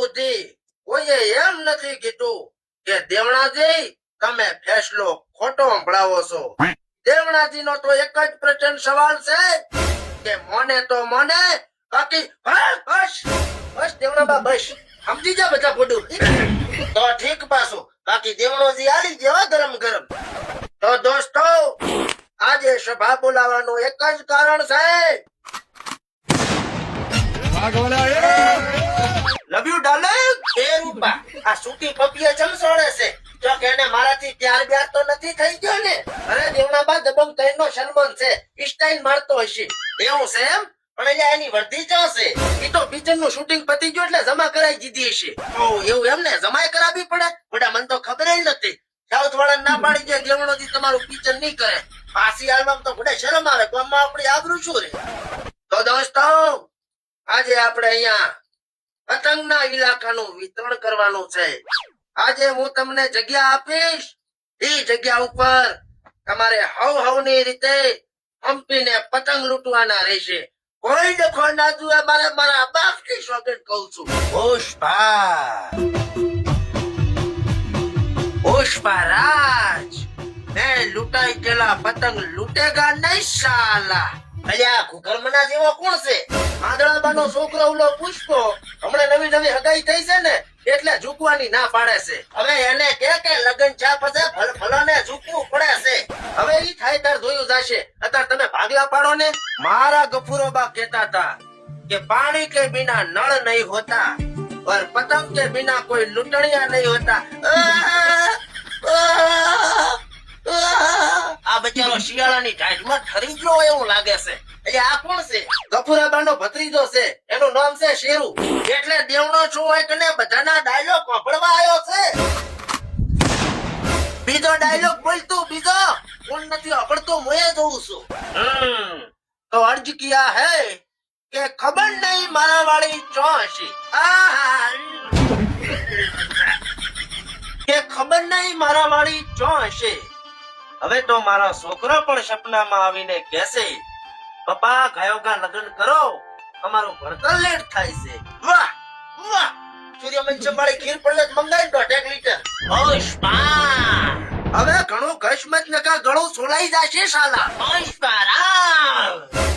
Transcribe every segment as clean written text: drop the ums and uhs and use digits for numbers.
સુધી કોઈએ એમ નથી કીધું કે દેવણાજી તમે ફેસલો ખોટો સંભળાવો છો. દેવણાજીનો તો એક જ પ્રચંડ સવાલ છે કે મોને તો મોને બાકી બસ બસ દેવણાબા બસ સમજી જા બધા ફોડું તો ઠીક પાછું બાકી દેવણોજી આલી જેવા ગરમ ગરમ. તો દોસ્તો આજે સભા બોલાવવાનું એક જ કારણ છે. Love you darling. એ રૂપા આ સૂકી પપીએ ચમસોડે છે જો કે એને મારાથી પ્યાર બ્યાર તો નથી થઈ ગયો ને. અરે દેવણાબા દબંગ તઈનો સન્માન છે સ્ટાઈલ મારતો હશે એવું છે એમ. પણ અહીંયા એની વર્ધી ચો છે ઈ તો પિક્ચર નું શૂટિંગ પતી ગયું એટલે જમા કરાવી દીધી હશે. ઓ એવું એમ ને જમાય કરાવી પડે બડા મને તો ખબર જ નથી. સાઉથ વાળા ના પાડી દે દેવણોજી તમારું પિક્ચર નહીં કરે પાછી આલવામાં તો બડે શરમ આવે ગામમાં આપણી આબરૂ શું રે. તો દોસ્તો આજે આપણે અહીંયા પતંગના ઇલાકાનું વિતરણ કરવાનું છે. આજે હું તમને જગ્યા આપીશ એ જગ્યા ઉપર તમારે હવની રીતે હંપીને પતંગ લૂંટવાના રહેશે. કોઈ ડખો ના જુએ મારે મારા બાપની સોગંદ કહું છું. પુષ્પરાજ મેં લૂંટાઈ ગયેલા પતંગ લૂટેગા નહીં સાલા. અલ્યા ઘુઘરમના જેવો કોણ છે? આદળાબાનો છોકરો ઓલો પુષ્પો હમણાં નવી નવી હગાઈ થઈ છે ને એટલે ઝૂકવાની ના પાડે છે. હવે એને કે લગન ચા પછી ભલાને ઝૂકવું પડે છે. હવે ઈ થાય તાર જોયું જશે. અત્યારે તમે ભાગલા પાડો ને. મારા ગફુરોબા કહેતા હતા કે પાણી કે બિના નળ નહીં હોતા और पतंग के बिना कोई लुटड़िया नहीं होता. આ બચારો શિયાળાની ઢાઢમાં ઠરી ગયો એવું લાગે છે. એટલે આ કોણ છે? ગફુરાબાનો ભત્રીજો છે એનું નામ છે શેરુ. એટલે દેવણો છું હોય કે બધાના ડાયલોગ સાંભળવા આવ્યો છે. બીજો ડાયલોગ બોલતું બીજો કોણ નથી સાંભળતું હું એ જોઉં છું. તો અર્જ કિયા હે કે ખબર નહીં મારા વાળી ચોસી કે ખબર નહીં મારા વાળી ચોસી. હવે તો મારો છોકરો પણ સપનામાં આવીને કહેશે પપ્પા ગાયોગા લગ્ન કરો અમારું ભણતર લેટ થાય છે. વાહ વાહ સૂર્યમન સંભાળી ખીર પડલે મંગાઈ 1.5 લીટર. હવે ઘણું ઘસમત નકા ગળું છોલાઈ જશે સાલા.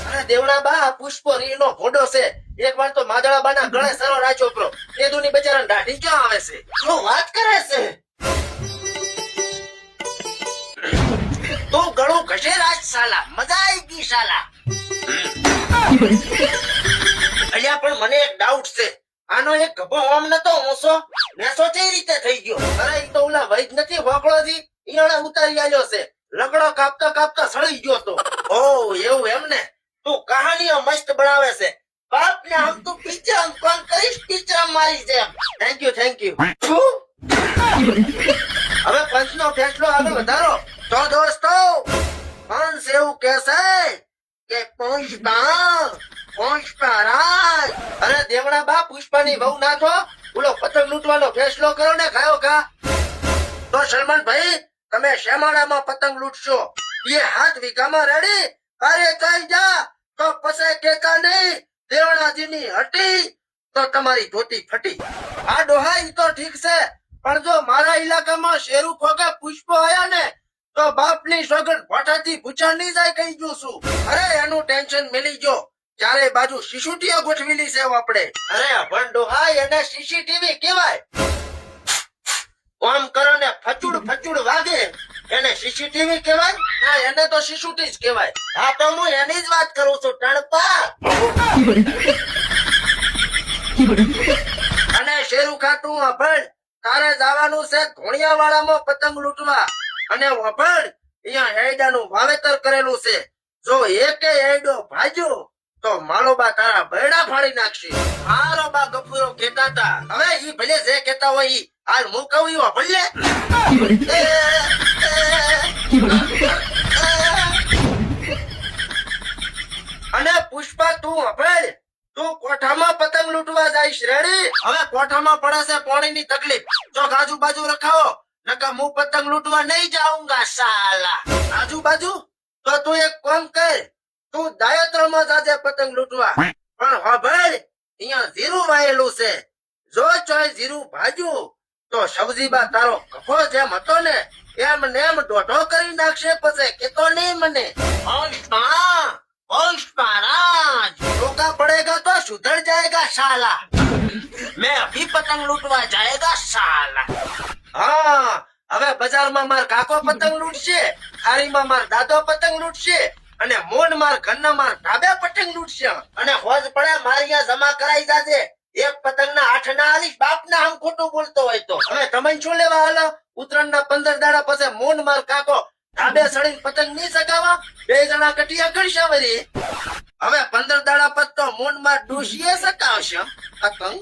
અરે દેવણાબા પુષ્પો રીનો ઘોડો છે. એક વાર તો માદળાબાના ગળે સરો રાચો પ્રો એ દુની બચારાને દાઢી ક્યાં આવે છે? શું વાત કરે છે? તું ગળું ઘસે રાજ સાલા મજા આવી ગઈ સાલા. અલ્યા પણ મને એક ડાઉટ છે. આનો એક ગભો ઓમ નતો ઊંસો નેસો કઈ રીતે થઈ ગયો? અરે ઈ તો ઓલા વૈદ નથી હોકળોજી ઈયાણે ઉતારી આલ્યો છે. લગડો કાપતા કાપતા સળી ગયો તો. ઓ એવું એમ ને. તું કહાનીઓ મસ્ત બનાવે છે. બાપ ને આમ તું પિક્ચર કોણ કરીશ પિક્ચર મારી છે. થેન્ક યુ હવે પંચનો ફેસલો આગળ વધારો. તો દોસ્તો પંચ એવું કહેશે કે પુષ્પરાજ. અરે દેવણાબા પુષ્પાની વહુ ના છો ઓલો પતંગ લૂંટવાનો ફેસલો કરો ને ખાયો ખા. તો સલમાનભાઈ તમે શેમાળામાં પતંગ લૂંટશો એ 7 વીઘામાં રેડી અરે થઈ જા તો પછી કેતા નહીં દેવણાજીની હટી તો તમારી ધોતી ફટી. આ ડોહાઈ તો ઠીક છે પણ જો મારા ઇલાકામાં શેરુ ખોગે પુષ્પો આયા ને તો બાપની સોગંદ ભોટાથી ભૂચા નહીં જાય કહી દઉં છું. અરે એનું ટેન્શન મિલી ગયો ચારે બાજુ સીસીટીવી ગોઠવેલી છે આપણે. અરે અભણ ડોહાઈ એને સીસીટીવી કહેવાય. કામ કરો ને ફચુડ વાગે એને સીસીટીવી કહેવાય ના એને તો સીસુટી જ કહેવાય. હા તો હું એની જ વાત કરું છું ટણપા. અને શેરુ ખાતું અભણ તારે જવાનું છે ધોણિયાવાળામાં પતંગ લૂંટવા. અને અભણ અહીંયા હેડાનું વાવેતર કરેલું છે. જો એકે હેડો ભાજ્યો તો માલોબા તારા બૈડા ફાડી નાખશે. મારો બા ગફુરો કહેતા હતા. હવે ઈ ભલે જે કહેતા હોય ઈ હાલ હું કહું ઈ ભલે. અને પુષ્પા તું અભળ તું કોઠામાં પતંગ લૂંટવા જઈશ રેડી. હવે કોઠામાં પડે છે પાણીની તકલીફ જો આજુબાજુ રખાવો નકા હું પતંગ લૂંટવા નહીં જાઉંગા સાલા. આજુબાજુ તો તું એક કામ કર તું દાયત્રમાં જાજે પતંગ લૂંટવા. પણ હવે અહીંયા જીરું વાયેલું છે જો ચોય જીરું ભાજ્યું તો સબજીબા તારો કફો જેમ હતો ને એમ ને એમ દોઢો કરી નાખશે પછી કેતો નહીં મને रोका पड़ेगा तो सुधर जाएगा साला मैं अभी पतंग लूटवा जाएगा साला હા હવે બજારમાં માર કાકો પતંગ લૂટશે ખારીમાં માર દાદો પતંગ લૂટશે અને મોન માર ઘરના માર ઢાબે પતંગ લૂટશે અને હોજ પડે મારિયા જમા કરાઈ જાજે એક પતંગના 8 ના આલીશ બાપના આમ ખોટું બોલતો હોય તો હવે તમે શું લેવા હાલો ઉત્તરાયણના 15 દાડા પછી મોન માર કાકો ઢાબે સડીને પતંગ નહીં સગાવા બે જણા કટિયા કરશે વરી હવે 15 દાડા પછી તો મોન માર ડોશીએ સકાવશે પતંગ